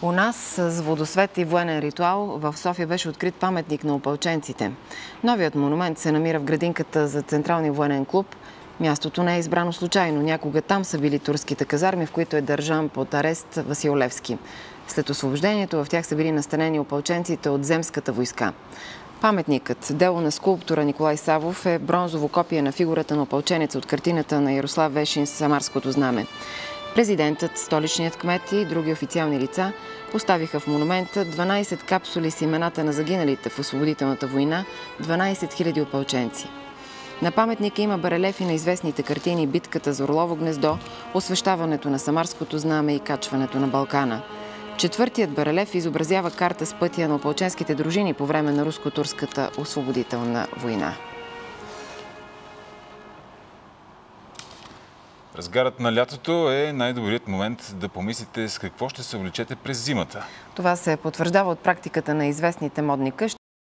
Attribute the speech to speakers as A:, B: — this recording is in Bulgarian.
A: У нас с водосвет и военен ритуал в София беше открит паметник на опълченците. Новият монумент се намира в градинката за Централния военен клуб. Мястото не е избрано случайно. Някога там са били турските казарми, в които е държан под арест Васил Левски. След освобождението в тях са били настанени опълченците от земската войска. Паметникът, дело на скулптора Николай Савов, е бронзово копие на фигурата на опълченеца от картината на Ярослав Вешин с Самарското знаме. Президентът, столичният кмет и други официални лица поставиха в монумента 12 капсули с имената на загиналите в освободителната война, 12 000 опълченци. На паметника има барелефи на известните картини «Битката за Орлово гнездо», освещаването на Самарското знаме и качването на Балкана. Четвъртият барелеф изобразява карта с пътя на опълченските дружини по време на руско-турската освободителна война.
B: Разгарът на лятото е най-добрият момент да помислите с какво ще се облечете през зимата.
A: Това се потвърждава от практиката на известните модни къщи.